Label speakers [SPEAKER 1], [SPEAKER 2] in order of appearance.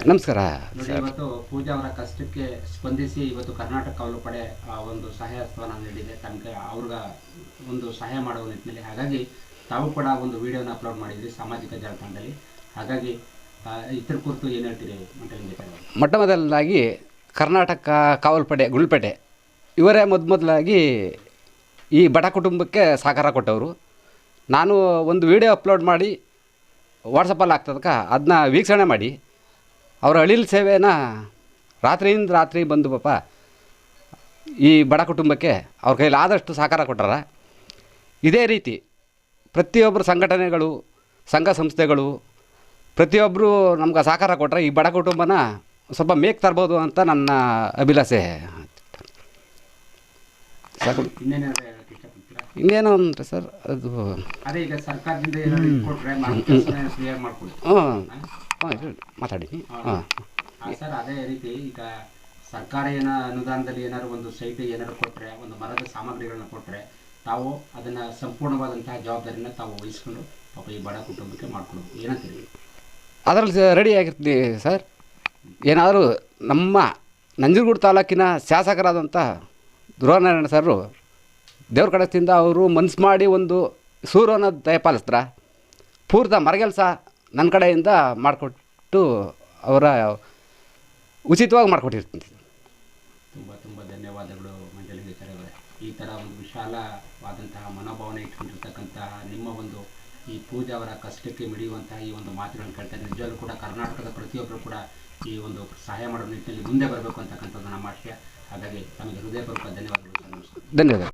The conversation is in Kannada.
[SPEAKER 1] ನಮಸ್ಕಾರ
[SPEAKER 2] ನೋಡಿ, ಇವತ್ತು ಪೂಜಾ ಅವರ ಕಷ್ಟಕ್ಕೆ ಸ್ಪಂದಿಸಿ ಇವತ್ತು ಕರ್ನಾಟಕ ಕಾವಲು ಪಡೆ ಒಂದು ಸಹಾಯ ಹಸ್ತವನ್ನು ನೀಡಿದೆ. ತನಗೆ ಅವ್ರಿಗೆ ಒಂದು ಸಹಾಯ ಮಾಡುವ ನಿಟ್ಟಿನಲ್ಲಿ. ಹಾಗಾಗಿ ತಾವು ಕೂಡ ಒಂದು ವಿಡಿಯೋನ ಅಪ್ಲೋಡ್ ಮಾಡಿದ್ರಿ ಸಾಮಾಜಿಕ ಜಾಲತಾಣದಲ್ಲಿ. ಹಾಗಾಗಿ ಇದ್ರ ಕುರಿತು ಏನು ಹೇಳ್ತೀರಿ ಮಂಟಲಿಂಗೇಶ್ವರ?
[SPEAKER 1] ಮೊಟ್ಟ ಮೊದಲನಾಗಿ ಕರ್ನಾಟಕ ಕಾವಲು ಪಡೆ ಗುಳ್ಪೇಟೆ ಇವರೇ ಮೊದಲಾಗಿ ಈ ಬಡ ಕುಟುಂಬಕ್ಕೆ ಸಹಕಾರ ಕೊಟ್ಟವರು. ನಾನು ಒಂದು ವಿಡಿಯೋ ಅಪ್ಲೋಡ್ ಮಾಡಿ ವಾಟ್ಸಪ್ಪಲ್ಲಿ ಆಗ್ತದಕ್ಕೆ ಅದನ್ನ ವೀಕ್ಷಣೆ ಮಾಡಿ ಅವರ ಅಳಿಲ್ ಸೇವೆನ ರಾತ್ರಿಯಿಂದ ರಾತ್ರಿ ಬಂದು ಪಾಪ ಈ ಬಡ ಕುಟುಂಬಕ್ಕೆ ಅವ್ರ ಕೈಲಿ ಆದಷ್ಟು ಸಹಕಾರ ಕೊಟ್ಟಾರ. ಇದೇ ರೀತಿ ಪ್ರತಿಯೊಬ್ಬರು ಸಂಘಟನೆಗಳು, ಸಂಘ ಸಂಸ್ಥೆಗಳು ಪ್ರತಿಯೊಬ್ಬರು ನಮ್ಗೆ ಸಹಕಾರ ಕೊಟ್ಟರೆ ಈ ಬಡ ಕುಟುಂಬನ ಸ್ವಲ್ಪ ಮೇಕ್ ತರ್ಬೋದು ಅಂತ ನನ್ನ ಅಭಿಲಾಷೆ. ಇನ್ನೇನು ಅಂದರೆ ಸರ್, ಅದು ಮಾತಾಡಿ.
[SPEAKER 2] ಸರ್, ಅದೇ ರೀತಿ ಈಗ ಸರ್ಕಾರ ಅನುದಾನದಲ್ಲಿ ಏನಾದ್ರು ಒಂದು ಸೈಟ್ ಏನಾದ್ರು ಕೊಟ್ಟರೆ, ಒಂದು ಮರದ ಸಾಮಗ್ರಿಗಳನ್ನ ಕೊಟ್ಟರೆ, ತಾವು ಅದನ್ನು ಸಂಪೂರ್ಣವಾದಂತಹ ಜವಾಬ್ದಾರಿನ ತಾವು ವಹಿಸ್ಕೊಂಡು ಪಾಪ ಈ ಬಡ ಕುಟುಂಬಕ್ಕೆ ಮಾಡ್ಕೊಳ್ಬೋದು. ಏನಂತೀರಿ?
[SPEAKER 1] ಅದರಲ್ಲಿ ರೆಡಿ ಆಗಿರ್ತೀನಿ ಸರ್. ಏನಾದರೂ ನಮ್ಮ ನಂಜನಗೂಡು ತಾಲೂಕಿನ ಶಾಸಕರಾದಂಥ ಧ್ರುವನಾರಾಯಣ ಸರ್ರು ದೇವ್ರ ಕಡೆಯಿಂದ ಅವರು ಮನ್ಸು ಮಾಡಿ ಒಂದು ಸೂರ್ಯನ ದಯಪಾಲಿಸ್ತಾರೆ. ಪೂರ್ತ ಮರಗೆಲಸ ನನ್ನ ಕಡೆಯಿಂದ ಮಾಡಿಕೊಟ್ಟು ಅವರ ಉಚಿತವಾಗಿ ಮಾಡಿಕೊಟ್ಟಿರ್ತೀನಿ.
[SPEAKER 2] ತುಂಬ ತುಂಬ ಧನ್ಯವಾದಗಳು ಮಂಜಲಿಂಗೇಶ್ವರ ಅವರೇ. ಈ ಥರ ಒಂದು ವಿಶಾಲವಾದಂತಹ ಮನೋಭಾವನೆ ಇಟ್ಕೊಂಡಿರ್ತಕ್ಕಂತಹ ನಿಮ್ಮ ಒಂದು ಈ ಪೂಜಾ ಅವರ ಕಷ್ಟಕ್ಕೆ ಮಿಡಿಯುವಂತಹ ಈ ಒಂದು ಮಾತುಗಳನ್ನು ಕೇಳ್ತಾರೆ. ನಿಜವಾಗ್ಲೂ ಕೂಡ ಕರ್ನಾಟಕದ ಪ್ರತಿಯೊಬ್ಬರು ಕೂಡ ಈ ಒಂದು ಸಹಾಯ ಮಾಡೋ ನಿಟ್ಟಿನಲ್ಲಿ ಮುಂದೆ ಬರಬೇಕು ಅಂತಕ್ಕಂಥದ್ದು ನಮ್ಮ ಆಶಯ. ಹಾಗಾಗಿ ನಮಗೆ ಹೃದಯಪೂರ್ವಕ ಧನ್ಯವಾದಗಳು ಸರ್. ನಮಸ್ಕಾರ.
[SPEAKER 1] ಧನ್ಯವಾದ.